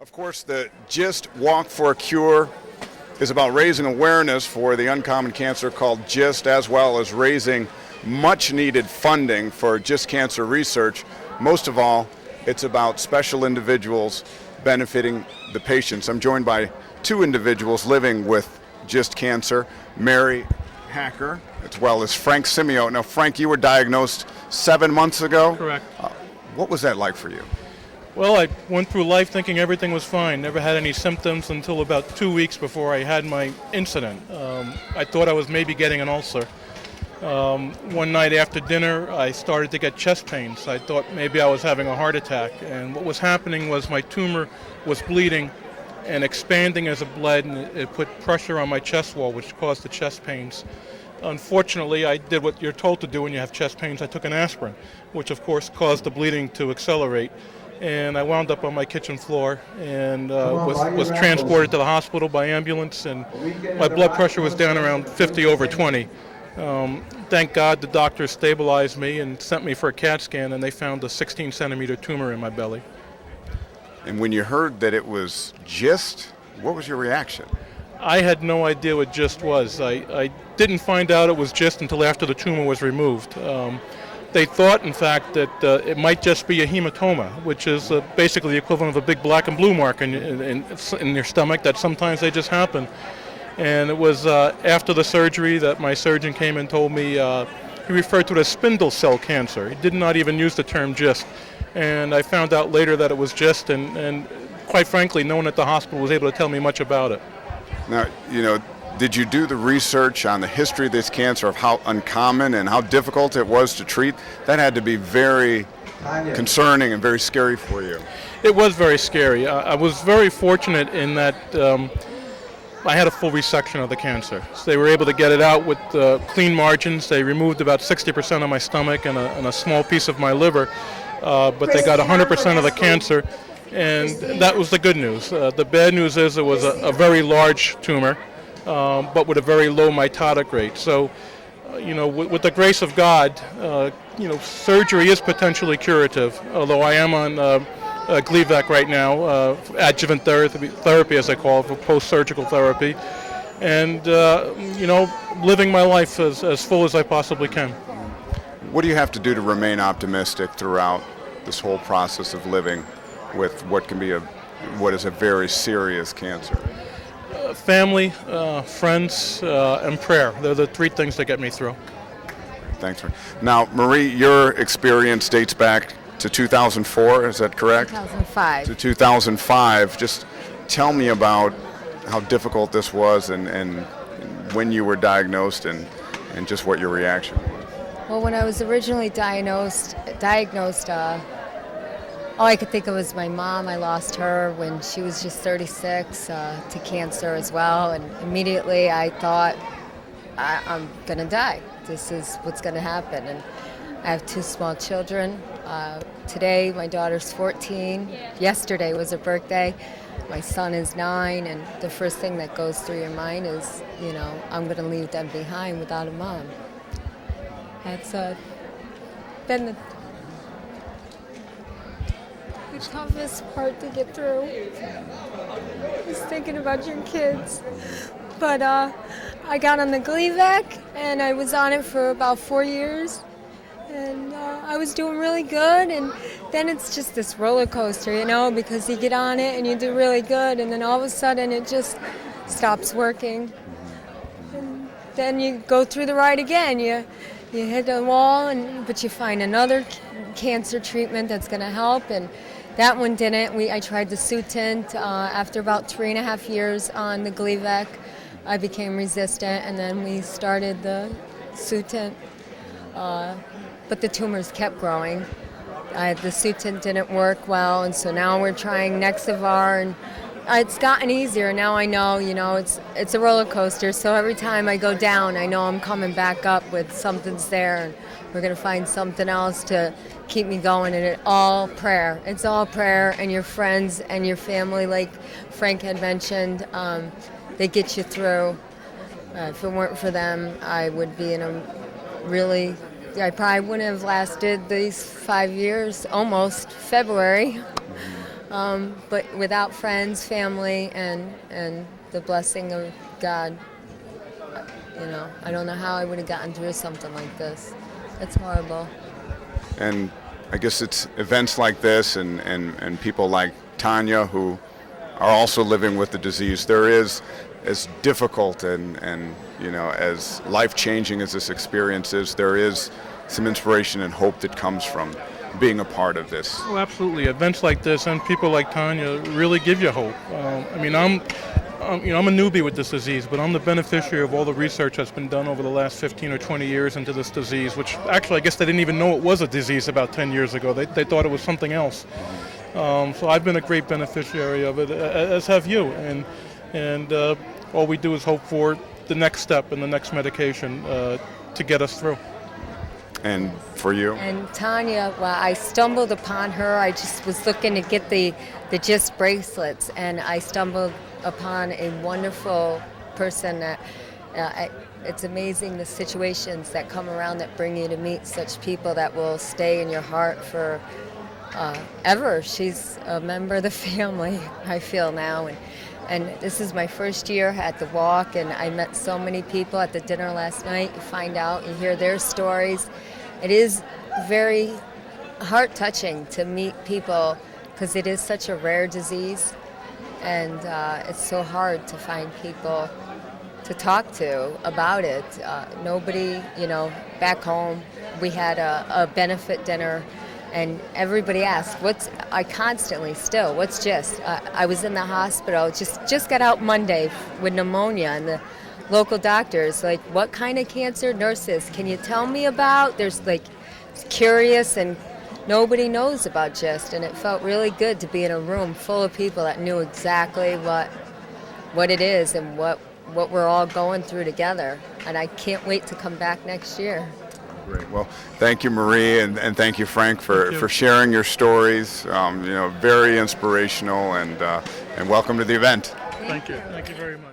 Of course, the GIST Walk for a Cure is about raising awareness for the uncommon cancer called GIST, as well as raising much-needed funding for GIST cancer research. Most of all, it's about special individuals benefiting the patients. I'm joined by two individuals living with GIST cancer, Mary Hacker, as well as Frank Simeo. Now, Frank, you were diagnosed 7 months ago. Correct. What was that like for you? Well, I went through life thinking everything was fine. Never had any symptoms until about 2 weeks before I had my incident. I thought I was maybe getting an ulcer. One night after dinner, I started to get chest pains. I thought maybe I was having a heart attack. And what was happening was my tumor was bleeding and expanding as it bled, and it put pressure on my chest wall, which caused the chest pains. Unfortunately, I did what you're told to do when you have chest pains. I took an aspirin, which of course caused the bleeding to accelerate. And I wound up on my kitchen floor and was transported to the hospital by ambulance, and my blood pressure was down around 50/20. Thank God the doctor stabilized me and sent me for a CAT scan, and they found a 16-centimeter tumor in my belly. And when you heard that it was GIST, what was your reaction? I had no idea what GIST was. I didn't find out it was GIST until after the tumor was removed. They thought, in fact, that it might just be a hematoma, which is basically the equivalent of a big black and blue mark in your stomach, that sometimes they just happen. And it was after the surgery that my surgeon came and told me he referred to it as spindle cell cancer. He did not even use the term GIST. And I found out later that it was GIST, and quite frankly, no one at the hospital was able to tell me much about it. Now, did you do the research on the history of this cancer, of how uncommon and how difficult it was to treat? That had to be very concerning and very scary for you. It was very scary. I was very fortunate in that I had a full resection of the cancer. So they were able to get it out with clean margins. They removed about 60% of my stomach and a small piece of my liver, but they got 100% of the cancer, and that was the good news. The bad news is it was a very large tumor, but with a very low mitotic rate. So, with the grace of God, surgery is potentially curative, although I am on Gleevec right now, adjuvant therapy, as I call it, for post-surgical therapy, and, living my life as full as I possibly can. What do you have to do to remain optimistic throughout this whole process of living with what is a very serious cancer? Family, friends, and prayer. They're the three things that get me through. Thanks, Frank. Now, Marie, your experience dates back to 2004, is that correct? 2005. To 2005. Just tell me about how difficult this was and when you were diagnosed and just what your reaction was. Well, when I was originally diagnosed, all I could think of was my mom. I lost her when she was just 36 to cancer as well, and immediately I thought, I'm going to die. This is what's going to happen. And I have two small children. Today, my daughter's 14. Yesterday was her birthday. My son is 9, and the first thing that goes through your mind is, I'm going to leave them behind without a mom. That's been the toughest part to get through. Just thinking about your kids. But I got on the Gleevec, and I was on it for about 4 years. And I was doing really good, and then it's just this roller coaster, because you get on it and you do really good, and then all of a sudden it just stops working. And then you go through the ride again. You hit the wall, but you find another cancer treatment that's going to help, and that one didn't. I tried the Sutent. After about 3.5 years on the Gleevec, I became resistant, and then we started the Sutent. But the tumors kept growing. The Sutent didn't work well, and so now we're trying Nexivar, and it's gotten easier. Now I know, it's a roller coaster, so every time I go down, I know I'm coming back up with something's there, and we're going to find something else to keep me going, and it's all prayer. It's all prayer, and your friends and your family, like Frank had mentioned, they get you through. If it weren't for them, I would be in I probably wouldn't have lasted these 5 years, almost February. but without friends, family, and the blessing of God, I don't know how I would have gotten through something like this. It's horrible. And I guess it's events like this and people like Tanya who are also living with the disease. There is, as difficult and as life-changing as this experience is, there is some inspiration and hope that comes from being a part of this. Oh, absolutely. Events like this and people like Tanya really give you hope. I'm a newbie with this disease, but I'm the beneficiary of all the research that's been done over the last 15 or 20 years into this disease, which actually I guess they didn't even know it was a disease about 10 years ago. They thought it was something else. So I've been a great beneficiary of it, as have you. And all we do is hope for the next step and the next medication to get us through. And for you? And Tanya, well, I stumbled upon her. I just was looking to get the GIST bracelets, and I stumbled upon a wonderful person that it's amazing the situations that come around that bring you to meet such people that will stay in your heart for ever. She's a member of the family, I feel now. And this is my first year at the walk, and I met so many people at the dinner last night. You find out, you hear their stories. It is very heart-touching to meet people because it is such a rare disease, and it's so hard to find people to talk to about it. Nobody, back home, we had a benefit dinner, and everybody asked, what's GIST? I was in the hospital, just got out Monday with pneumonia, and the local doctors, like, what kind of cancer? Nurses, can you tell me about? There's curious, and nobody knows about GIST, and it felt really good to be in a room full of people that knew exactly what it is and what we're all going through together. And I can't wait to come back next year. Great. Well, thank you, Marie, and thank you, Frank, for sharing your stories. Very inspirational, and welcome to the event. Thank you. Thank you very much.